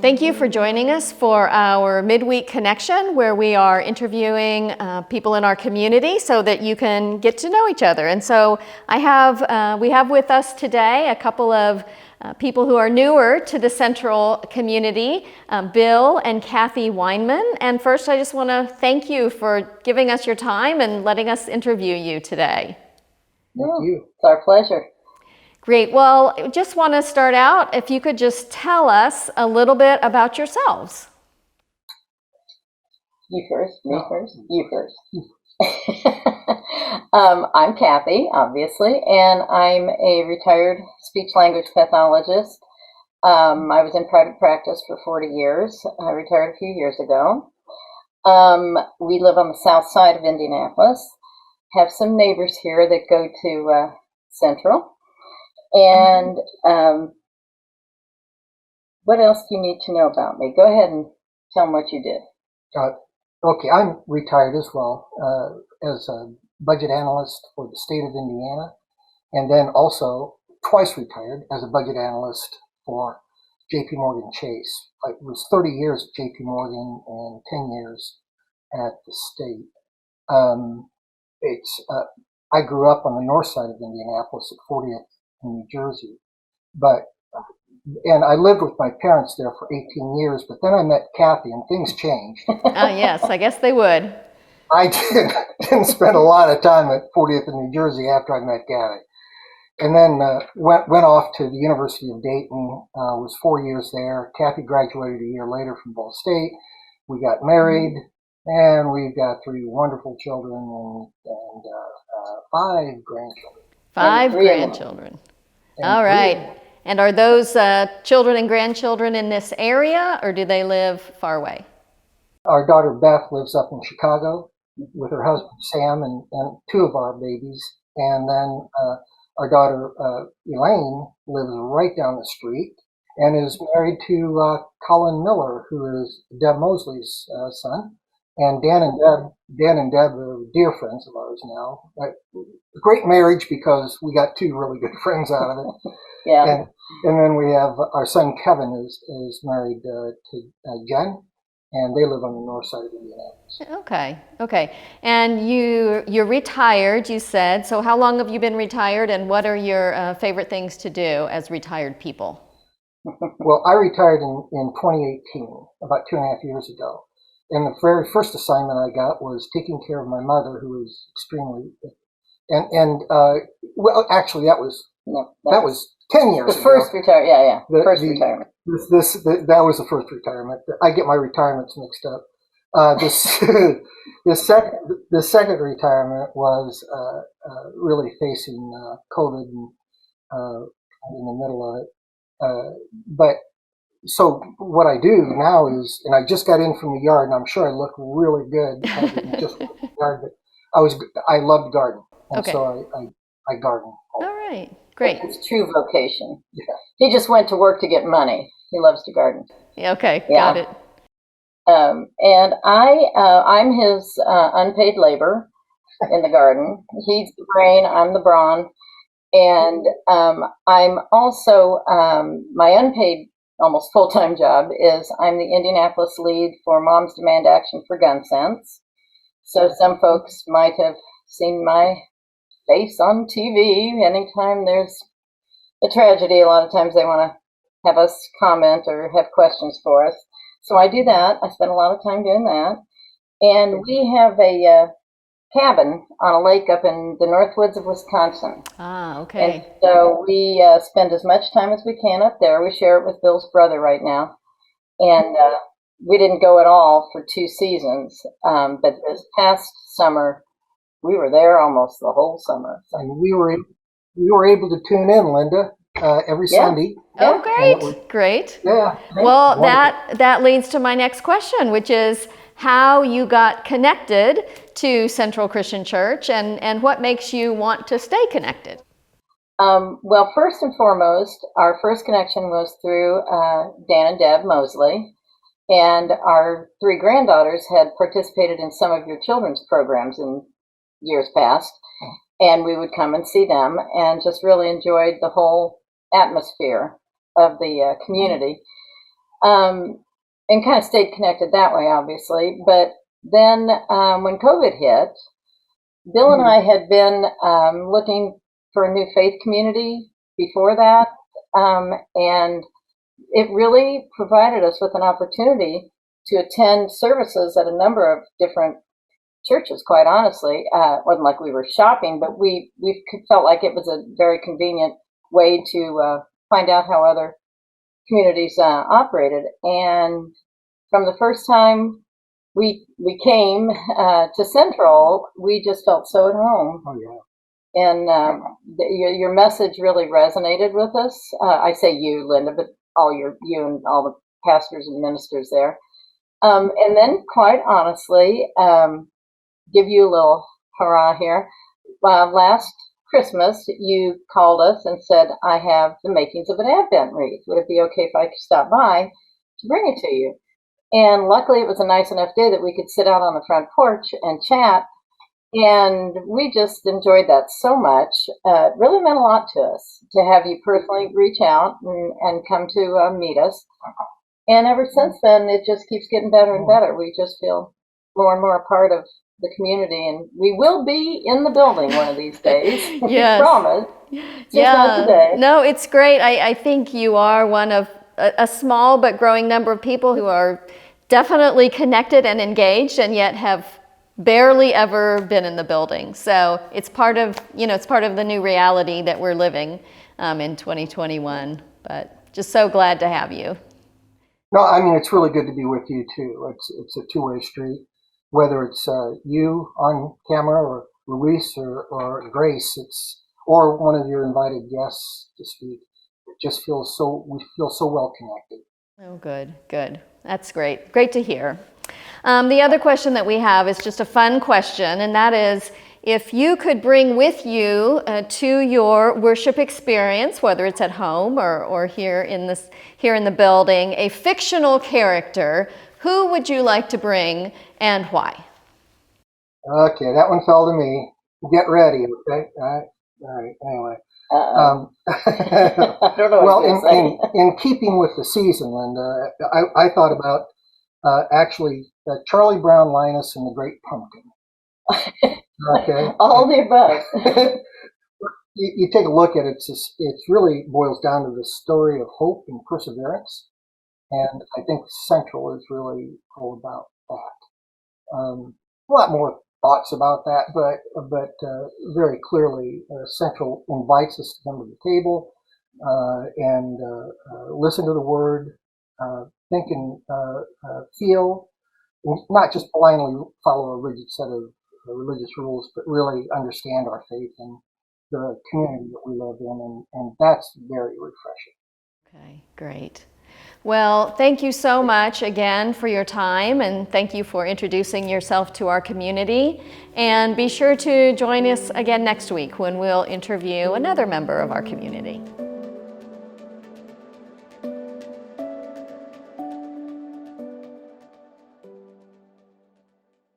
Thank you for joining us for our Midweek Connection, where we are interviewing people in our community so that you can get to know each other. And so we have with us today a couple of people who are newer to the Central community, Bill and Kathy Weinmann. And first, I just want to thank you for giving us your time and letting us interview you today. Thank you. It's our pleasure. Great. Well, I just want to start out, if you could just tell us a little bit about yourselves. You first, me first, you first. I'm Kathy, obviously, and I'm a retired speech-language pathologist. I was in private practice for 40 years. I retired a few years ago. We live on the south side of Indianapolis, have some neighbors here that go to Central. And what else do you need to know about me? Go ahead and tell them what you did. Okay, I'm retired as well as a budget analyst for the state of Indiana, and then also twice retired as a budget analyst for J.P. Morgan Chase. I was 30 years at J.P. Morgan and 10 years at the state. I grew up on the north side of Indianapolis at 40th in New Jersey, and I lived with my parents there for 18 years, but then I met Kathy and things changed. Yes, I guess they would. I didn't spend a lot of time at 40th in New Jersey after I met Kathy. And then went off to the University of Dayton, was 4 years there. Kathy graduated a year later from Ball State. We got married, and we've got 3 wonderful children and 5 grandchildren. 5 grandchildren. All right. And are those children and grandchildren in this area, or do they live far away? Our daughter Beth lives up in Chicago with her husband Sam and 2 of our babies. And then our daughter Elaine lives right down the street and is married to Colin Miller, who is Deb Mosley's son. And Dan and Deb are dear friends of ours now. A great marriage because we got 2 really good friends out of it. Yeah. And then we have our son Kevin is married to Jen, and they live on the north side of Indianapolis. Okay. And you're retired, you said. So how long have you been retired, and what are your favorite things to do as retired people? Well, I retired in 2018, about 2.5 years ago. And the very first assignment I got was taking care of my mother, who was extremely, well, actually that was 10 years ago. The first retirement. Retirement. That was the first retirement. I get my retirements mixed up. The second retirement was really facing COVID and in the middle of it. So what I do now is, and I just got in from the yard, and I'm sure I look really good. Just the yard, but I love to garden, and so I garden. All right, great. It's true vocation. Yeah. He just went to work to get money. He loves to garden. Okay, got it. And I'm his unpaid labor in the garden. He's the brain, I'm the brawn, and I'm also my unpaid, almost full-time job is I'm the Indianapolis lead for Moms Demand Action for Gun Sense. So some folks might have seen my face on TV. Anytime there's a tragedy, a lot of times they want to have us comment or have questions for us. So I do that. I spend a lot of time doing that. And we have a cabin on a lake up in the north woods of Wisconsin. Okay. And so we spend as much time as we can up there. We share it with Bill's brother right now. And we didn't go at all for 2 seasons. But this past summer, we were there almost the whole summer. And we were able to tune in, Linda, every Sunday. Oh, great. Yeah. Well, that leads to my next question, which is how you got connected to Central Christian Church and what makes you want to stay connected. Well, first and foremost, our first connection was through Dan and Deb Mosley, and our 3 granddaughters had participated in some of your children's programs in years past, and we would come and see them and just really enjoyed the whole atmosphere of the community. and kind of stayed connected that way, obviously. But then when COVID hit, Bill and I had been looking for a new faith community before that, and it really provided us with an opportunity to attend services at a number of different churches, quite honestly. It wasn't like we were shopping, but we felt like it was a very convenient way to find out how other communities operated. And from the first time we came to Central, we just felt so at home. Oh, yeah. And your message really resonated with us. I say you, Linda, but you and all the pastors and ministers there. And then, quite honestly, give you a little hurrah here. Last Christmas, you called us and said, I have the makings of an Advent wreath. Would it be okay if I could stop by to bring it to you? And luckily, it was a nice enough day that we could sit out on the front porch and chat. And we just enjoyed that so much. It really meant a lot to us to have you personally reach out and come to meet us. And ever since then, it just keeps getting better and better. We just feel more and more a part of the community, and we will be in the building one of these days. Yes. We promise. Just not today. No, it's great. I think you are one of a small but growing number of people who are definitely connected and engaged, and yet have barely ever been in the building. So it's part of the new reality that we're living in 2021. But just so glad to have you. No, I mean, it's really good to be with you too. It's a two-way street. Whether it's you on camera or Luis or Grace, or one of your invited guests to speak, we feel so well connected. Oh, good. That's great. Great to hear. The other question that we have is just a fun question, and that is, if you could bring with you to your worship experience, whether it's at home or here in the building, a fictional character, who would you like to bring and why? Okay, that one fell to me. Get ready, okay? All right. Anyway. I don't know what you're saying. in keeping with the season, Linda, I thought about actually Charlie Brown, Linus, and the Great Pumpkin. Okay. All the above. You take a look at it, it really boils down to the story of hope and perseverance. And I think Central is really all about that. A lot more thoughts about that, but very clearly, Central invites us to come to the table and listen to the Word, think and feel, not just blindly follow a rigid set of religious rules, but really understand our faith and the community that we live in, and that's very refreshing. Okay, great. Well, thank you so much again for your time, and thank you for introducing yourself to our community. And be sure to join us again next week when we'll interview another member of our community.